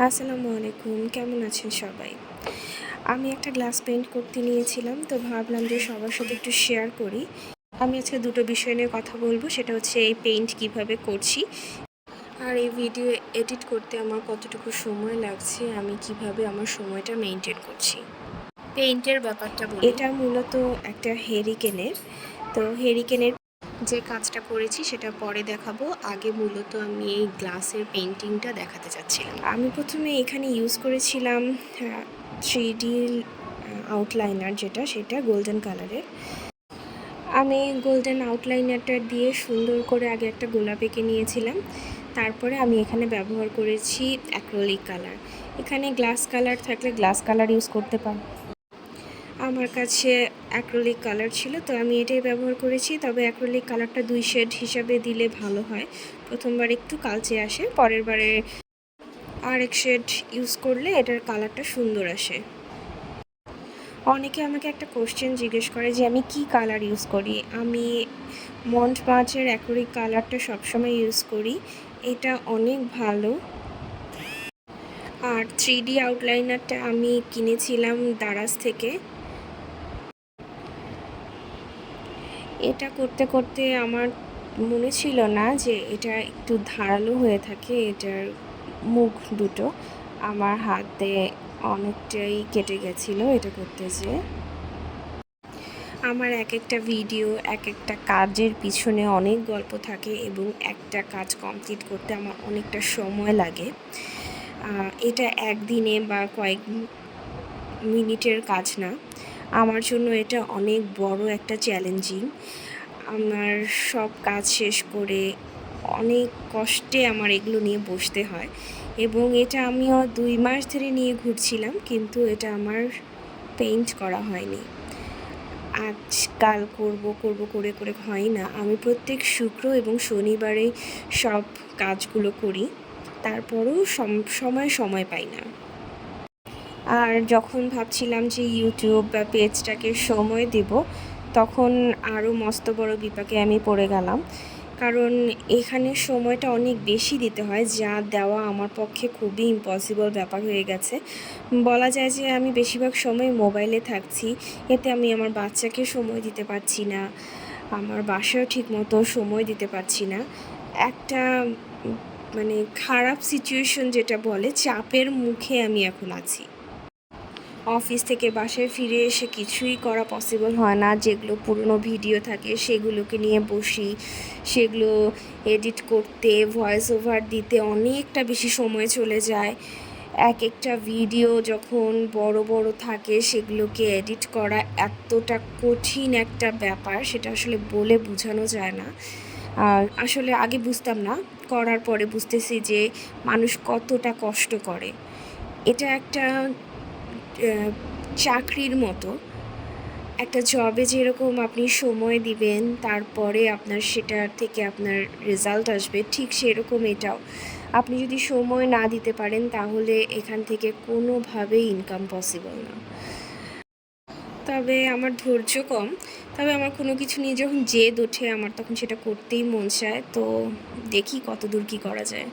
আসসালামু আলাইকুম, কেমন আছেন সবাই? আমি একটা গ্লাস পেইন্ট করতে নিয়েছিলাম, তো ভাবলাম যে সবার সাথে একটু শেয়ার করি। আমি আজকে দুটো বিষয় নিয়ে কথা বলবো, সেটা হচ্ছে এই পেইন্ট কিভাবে করছি আর এই ভিডিও এডিট করতে আমার কতটুকু সময় লাগছে, আমি কিভাবে আমার সময়টা মেনটেন করছি। পেইন্টের ব্যাপারটা বলি, এটা মূলত একটা হেরিকেনের। তো হেরিকেনের যে কাজটা করেছি সেটা পরে দেখাবো। আগে মূলত আমি এই গ্লাসের পেইন্টিংটা দেখাতে চাচ্ছিলাম। আমি প্রথমে এখানে ইউজ করেছিলাম 3D আউটলাইনার, সেটা গোল্ডেন কালারের। আমি গোল্ডেন আউটলাইনারটা দিয়ে সুন্দর করে আগে একটা গোলাপ এঁকে নিয়েছিলাম। তারপরে আমি এখানে ব্যবহার করেছি অ্যাক্রিলিক কালার। এখানে গ্লাস কালার থাকলে গ্লাস কালার ইউজ করতে পারো। আমার কাছে অ্যাক্রিলিক কালার ছিল, তো আমি এটাই ব্যবহার করেছি। তবে অ্যাক্রিলিক কালারটা 2 শেড হিসাবে দিলে ভালো হয়। প্রথমবার একটু কালচে আসে, পরের বারে আরেক শেড ইউজ করলে এটার কালারটা সুন্দর আসে। অনেকে আমাকে একটা কোশ্চেন জিজ্ঞেস করে যে আমি কি কালার ইউজ করি। আমি মন্ট মার্চের অ্যাক্রিলিক কালারটা সবসময় ইউজ করি, এটা অনেক ভালো। আর 3D আউটলাইনারটা আমি কিনেছিলাম দারাজ থেকে। এটা করতে করতে আমার মনে ছিল না যে এটা একটু ধারালো হয়ে থাকে। এটার মুখ দুটো আমার হাতে অনেকটাই কেটে গেছিলো এটা করতে যেয়ে। আমার এক একটা ভিডিও, এক একটা কাজের পিছনে অনেক গল্প থাকে এবং একটা কাজ কমপ্লিট করতে আমার অনেকটা সময় লাগে। এটা একদিনে বা কয়েক মিনিটের কাজ না, আমার জন্য এটা অনেক বড় একটা চ্যালেঞ্জিং। আমার সব কাজ শেষ করে অনেক কষ্টে আমার এগুলো নিয়ে বসতে হয় এবং এটা আমিও 2 মাস ধরে নিয়ে ঘুরছিলাম, কিন্তু এটা আমার পেইন্ট করা হয়নি। আজকাল করব করে করে হয় না। আমি প্রত্যেক শুক্র এবং শনিবারে সব কাজগুলো করি, তারপরেও সময় পাই না। আর যখন ভাবছিলাম যে ইউটিউব বা পেজটাকে সময় দেব, তখন আরও মস্ত বড় বিপাকে আমি পড়ে গেলাম। কারণ এখানে সময়টা অনেক বেশি দিতে হয়, যা দেওয়া আমার পক্ষে খুবই ইম্পসিবল ব্যাপার হয়ে গেছে। বলা যায় যে আমি বেশিরভাগ সময় মোবাইলে থাকছি, এতে আমি আমার বাচ্চাকে সময় দিতে পারছি না, আমার বাসায়ও ঠিকমতো সময় দিতে পারছি না। একটা মানে খারাপ সিচুয়েশন যেটা বলে, চাপের মুখে আমি এখন আছি। অফিস থেকে বাসায় ফিরে এসে কিছুই করা পসিবল হয় না। যেগুলো পুরনো ভিডিও থাকে সেগুলোকে নিয়ে বসি, সেগুলো এডিট করতে, ভয়েস ওভার দিতে অনেকটা বেশি সময় চলে যায়। এক একটা ভিডিও যখন বড় বড় থাকে সেগুলোকে এডিট করা এতটা কঠিন একটা ব্যাপার, সেটা আসলে বলে বোঝানো যায় না। আর আসলে আগে বুঝতাম না, করার পরে বুঝতেছি যে মানুষ কতটা কষ্ট করে। এটা একটা চাকরির মতো। একটা জবে যেরকম আপনি সময় দিবেন, তারপরে আপনার সেটার থেকে আপনার রেজাল্ট আসবে, ঠিক সেরকম এটাও। আপনি যদি সময় না দিতে পারেন তাহলে এখান থেকে কোনোভাবেই ইনকাম পসিবল না। তবে আমার ধৈর্য কম, তবে আমার কোনো কিছু নিয়ে যখন জেদ ওঠে আমার তখন সেটা করতেই মন চায়। তো দেখি কতদূর কী করা যায়।